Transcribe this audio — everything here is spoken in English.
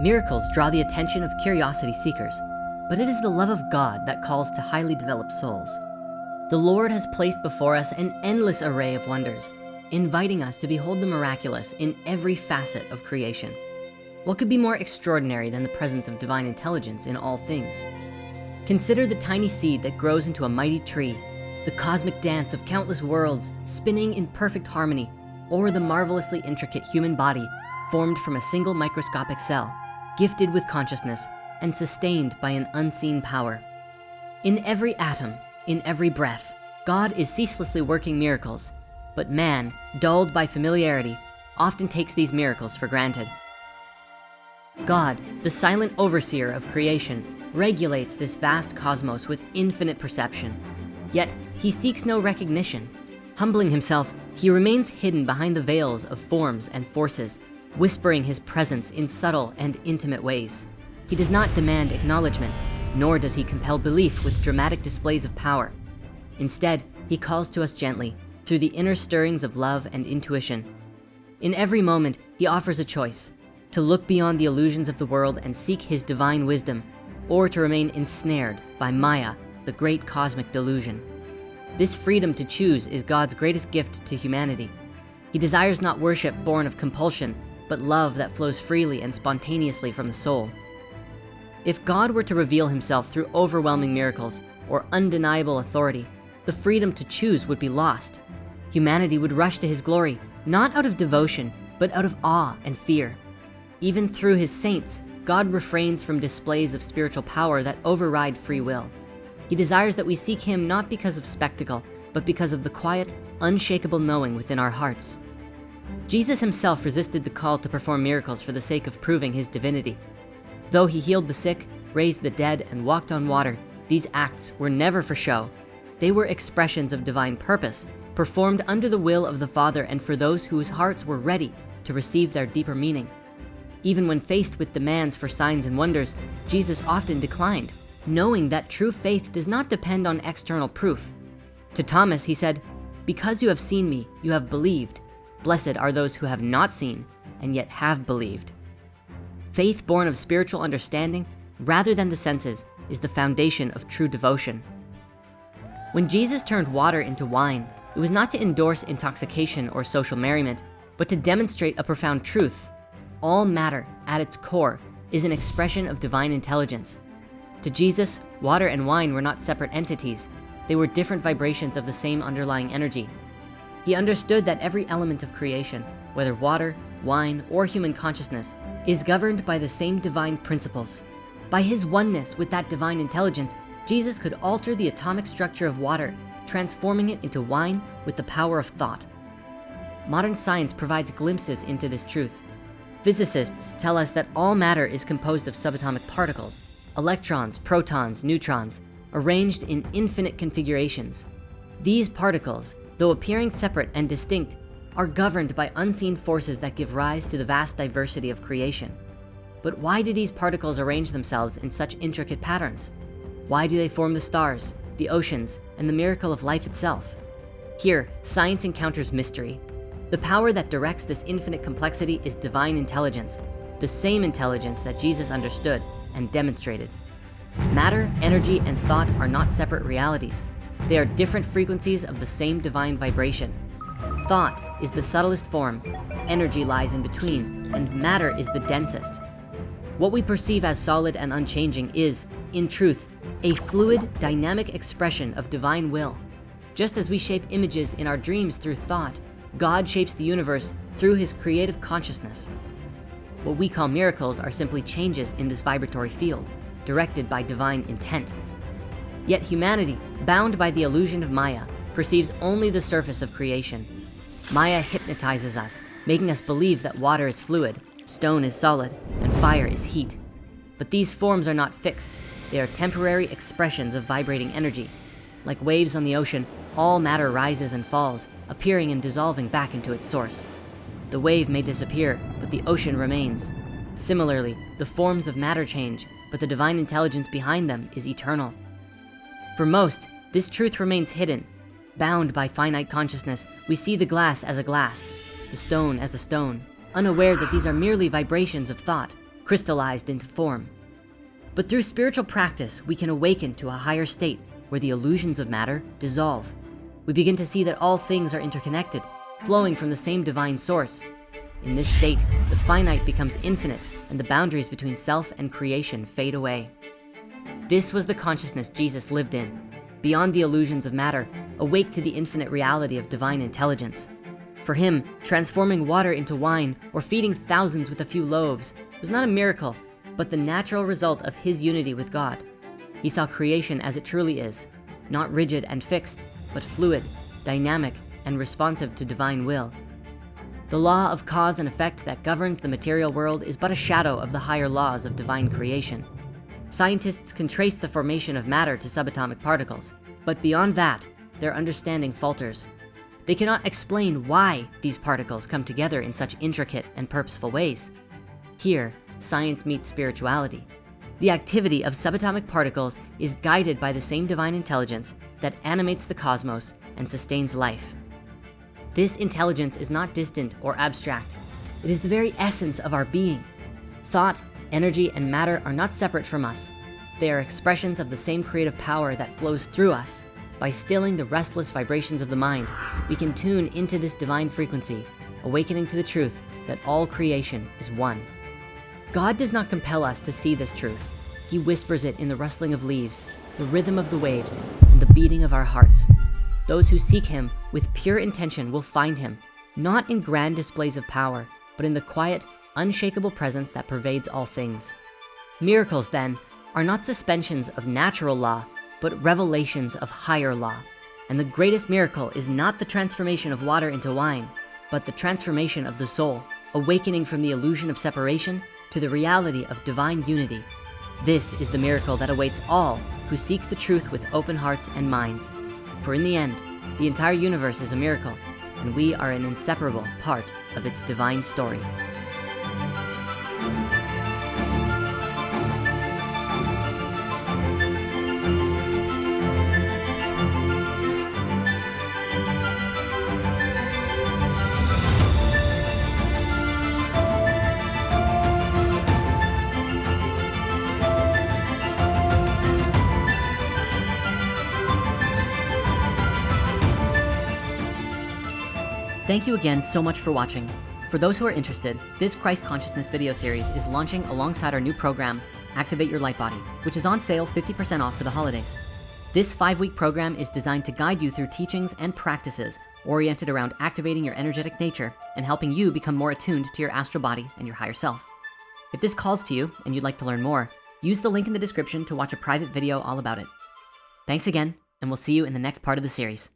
Miracles draw the attention of curiosity seekers, but it is the love of God that calls to highly developed souls. The Lord has placed before us an endless array of wonders, inviting us to behold the miraculous in every facet of creation. What could be more extraordinary than the presence of divine intelligence in all things? Consider the tiny seed that grows into a mighty tree, the cosmic dance of countless worlds spinning in perfect harmony, or the marvelously intricate human body formed from a single microscopic cell, gifted with consciousness and sustained by an unseen power. In every atom, in every breath, God is ceaselessly working miracles, but man, dulled by familiarity, often takes these miracles for granted. God, the silent overseer of creation, regulates this vast cosmos with infinite perception. Yet he seeks no recognition. Humbling himself, he remains hidden behind the veils of forms and forces, whispering his presence in subtle and intimate ways. He does not demand acknowledgement, nor does he compel belief with dramatic displays of power. Instead, he calls to us gently through the inner stirrings of love and intuition. In every moment, he offers a choice: to look beyond the illusions of the world and seek his divine wisdom, or to remain ensnared by Maya, the great cosmic delusion. This freedom to choose is God's greatest gift to humanity. He desires not worship born of compulsion, but love that flows freely and spontaneously from the soul. If God were to reveal himself through overwhelming miracles or undeniable authority, the freedom to choose would be lost. Humanity would rush to his glory, not out of devotion, but out of awe and fear. Even through his saints, God refrains from displays of spiritual power that override free will. He desires that we seek him not because of spectacle, but because of the quiet, unshakable knowing within our hearts. Jesus himself resisted the call to perform miracles for the sake of proving his divinity. Though he healed the sick, raised the dead, and walked on water, these acts were never for show. They were expressions of divine purpose, performed under the will of the Father and for those whose hearts were ready to receive their deeper meaning. Even when faced with demands for signs and wonders, Jesus often declined, knowing that true faith does not depend on external proof. To Thomas, he said, "Because you have seen me, you have believed. Blessed are those who have not seen and yet have believed." Faith born of spiritual understanding, rather than the senses, is the foundation of true devotion. When Jesus turned water into wine, it was not to endorse intoxication or social merriment, but to demonstrate a profound truth. All matter, at its core, is an expression of divine intelligence. To Jesus, water and wine were not separate entities. They were different vibrations of the same underlying energy. He understood that every element of creation, whether water, wine, or human consciousness, is governed by the same divine principles. By his oneness with that divine intelligence, Jesus could alter the atomic structure of water, transforming it into wine with the power of thought. Modern science provides glimpses into this truth. Physicists tell us that all matter is composed of subatomic particles, electrons, protons, neutrons, arranged in infinite configurations. These particles, though appearing separate and distinct, are governed by unseen forces that give rise to the vast diversity of creation. But why do these particles arrange themselves in such intricate patterns? Why do they form the stars, the oceans, and the miracle of life itself? Here, science encounters mystery. The power that directs this infinite complexity is divine intelligence, the same intelligence that Jesus understood and demonstrated. Matter, energy, and thought are not separate realities. They are different frequencies of the same divine vibration. Thought is the subtlest form, energy lies in between, and matter is the densest. What we perceive as solid and unchanging is, in truth, a fluid, dynamic expression of divine will. Just as we shape images in our dreams through thought, God shapes the universe through his creative consciousness. What we call miracles are simply changes in this vibratory field, directed by divine intent. Yet humanity, bound by the illusion of Maya, perceives only the surface of creation. Maya hypnotizes us, making us believe that water is fluid, stone is solid, and fire is heat. But these forms are not fixed. They are temporary expressions of vibrating energy. Like waves on the ocean, all matter rises and falls, appearing and dissolving back into its source. The wave may disappear, but the ocean remains. Similarly, the forms of matter change, but the divine intelligence behind them is eternal. For most, this truth remains hidden. Bound by finite consciousness, we see the glass as a glass, the stone as a stone, unaware that these are merely vibrations of thought, crystallized into form. But through spiritual practice, we can awaken to a higher state where the illusions of matter dissolve. We begin to see that all things are interconnected, flowing from the same divine source. In this state, the finite becomes infinite and the boundaries between self and creation fade away. This was the consciousness Jesus lived in, beyond the illusions of matter, awake to the infinite reality of divine intelligence. For him, transforming water into wine or feeding thousands with a few loaves was not a miracle, but the natural result of his unity with God. He saw creation as it truly is, not rigid and fixed, but fluid, dynamic, and responsive to divine will. The law of cause and effect that governs the material world is but a shadow of the higher laws of divine creation. Scientists can trace the formation of matter to subatomic particles, but beyond that, their understanding falters. They cannot explain why these particles come together in such intricate and purposeful ways. Here, science meets spirituality. The activity of subatomic particles is guided by the same divine intelligence that animates the cosmos and sustains life. This intelligence is not distant or abstract. It is the very essence of our being. Thought, energy, and matter are not separate from us. They are expressions of the same creative power that flows through us. By stilling the restless vibrations of the mind, we can tune into this divine frequency, awakening to the truth that all creation is one. God does not compel us to see this truth. He whispers it in the rustling of leaves, the rhythm of the waves, and the beating of our hearts. Those who seek him with pure intention will find him, not in grand displays of power, but in the quiet, unshakable presence that pervades all things. Miracles, then, are not suspensions of natural law, but revelations of higher law. And the greatest miracle is not the transformation of water into wine, but the transformation of the soul, awakening from the illusion of separation to the reality of divine unity. This is the miracle that awaits all who seek the truth with open hearts and minds. For in the end, the entire universe is a miracle, and we are an inseparable part of its divine story. Thank you again so much for watching. For those who are interested, this Christ Consciousness video series is launching alongside our new program, Activate Your Light Body, which is on sale 50% off for the holidays. This 5-week program is designed to guide you through teachings and practices oriented around activating your energetic nature and helping you become more attuned to your astral body and your higher self. If this calls to you and you'd like to learn more, use the link in the description to watch a private video all about it. Thanks again, and we'll see you in the next part of the series.